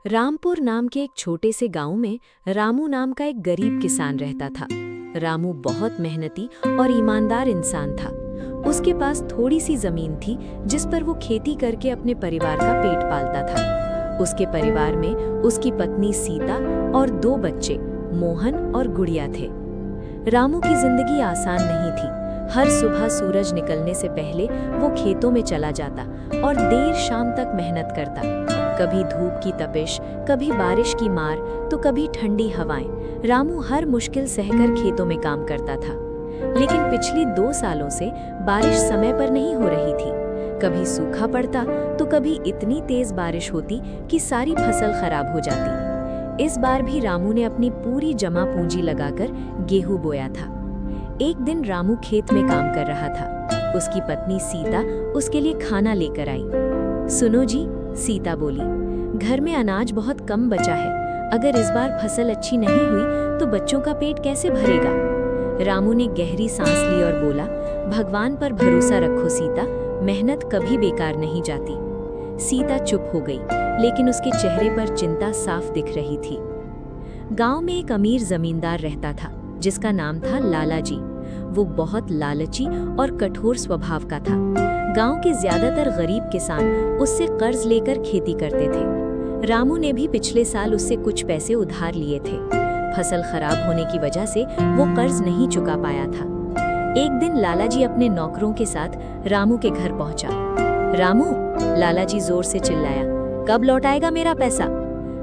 रामपुर नाम के एक छोटे से गांव में रामू नाम का एक गरीब किसान रहता था। रामू बहुत मेहनती और ईमानदार इंसान था। उसके पास थोड़ी सी जमीन थी जिस पर वो खेती करके अपने परिवार का पेट पालता था। उसके परिवार में उसकी पत्नी सीता और 2 बच्चे मोहन और गुड़िया थे। रामू की जिंदगी आसान नहीं थी। हर सुबह सूरज निकलने से पहले वो खेतों में चला जाता और देर शाम तक मेहनत करता। कभी धूप की तपिश, कभी बारिश की मार, तो कभी ठंडी हवाएं। रामू हर मुश्किल सहकर खेतों में काम करता था। लेकिन पिछली 2 सालों से बारिश समय पर नहीं हो रही थी। कभी सूखा पड़ता तो कभी इतनी तेज बारिश होती कि सारी फसल खराब हो जाती। इस बार भी रामू ने अपनी पूरी जमा पूंजी लगाकर गेहूं बोया था। एक दिन रामू खेत में काम कर रहा था। उसकी पत्नी सीता उसके लिए खाना लेकर आई। सुनो जी, सीता बोली, घर में अनाज बहुत कम बचा है। अगर इस बार फसल अच्छी नहीं हुई तो बच्चों का पेट कैसे भरेगा? रामू ने गहरी सांस ली और बोला, भगवान पर भरोसा रखो सीता, मेहनत कभी बेकार नहीं जाती। सीता चुप हो गई, लेकिन उसके चेहरे पर चिंता साफ दिख रही थी। गांव में एक अमीर जमींदार रहता था जिसका नाम था लाला जी। वो बहुत लालची और कठोर स्वभाव का था। गांव के ज्यादातर गरीब किसान उससे कर्ज लेकर खेती करते थे। रामू ने भी पिछले साल उससे कुछ पैसे उधार लिए थे। फसल खराब होने की वजह से वो कर्ज नहीं चुका पाया था। एक दिन लाला जी अपने नौकरों के साथ रामू के घर पहुंचा। रामू, लाला जी जोर से चिल्लाया, कब लौट आएगा मेरा पैसा?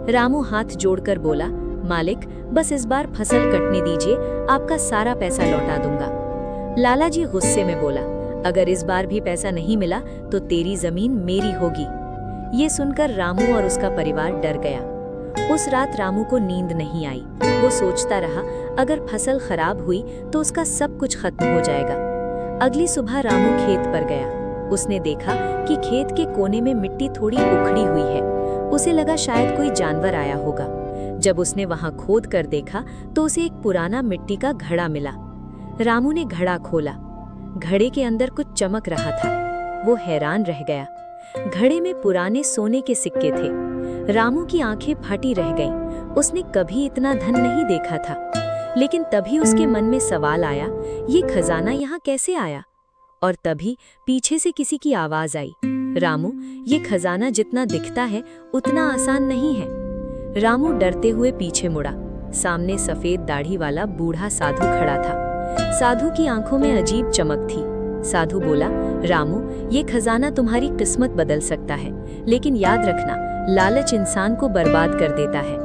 रामू हाथ जोड़कर बोला, मालिक, बस इस बार फसल कटने दीजिए, आपका सारा पैसा लौटा दूंगा। लाला जी गुस्से में बोला, अगर इस बार भी पैसा नहीं मिला तो तेरी जमीन मेरी होगी। ये सुनकर रामू और उसका परिवार डर गया। उस रात रामू को नींद नहीं आई। वो सोचता रहा, अगर फसल खराब हुई तो उसका सब कुछ खत्म हो जाएगा। अगली सुबह रामू खेत पर गया। उसने देखा कि खेत के कोने में मिट्टी थोड़ी उखड़ी हुई है। उसे लगा शायद कोई जानवर आया होगा। जब उसने वहां खोद कर देखा तो उसे एक पुराना मिट्टी का घड़ा मिला। रामू ने घड़ा खोला। घड़े के अंदर कुछ चमक रहा था। वो हैरान रह गया। घड़े में पुराने सोने के सिक्के थे। रामू की आंखें फटी रह गईं। उसने कभी इतना धन नहीं देखा था। लेकिन तभी उसके मन में सवाल आया, ये खजाना यहाँ कैसे आया? और तभी पीछे से किसी की आवाज आई, रामू, ये खजाना जितना दिखता है उतना आसान नहीं है। रामू डरते हुए पीछे मुड़ा। सामने सफेद दाढ़ी वाला बूढ़ा साधु खड़ा था। साधु की आंखों में अजीब चमक थी। साधु बोला, रामू, ये खजाना तुम्हारी किस्मत बदल सकता है, लेकिन याद रखना, लालच इंसान को बर्बाद कर देता है।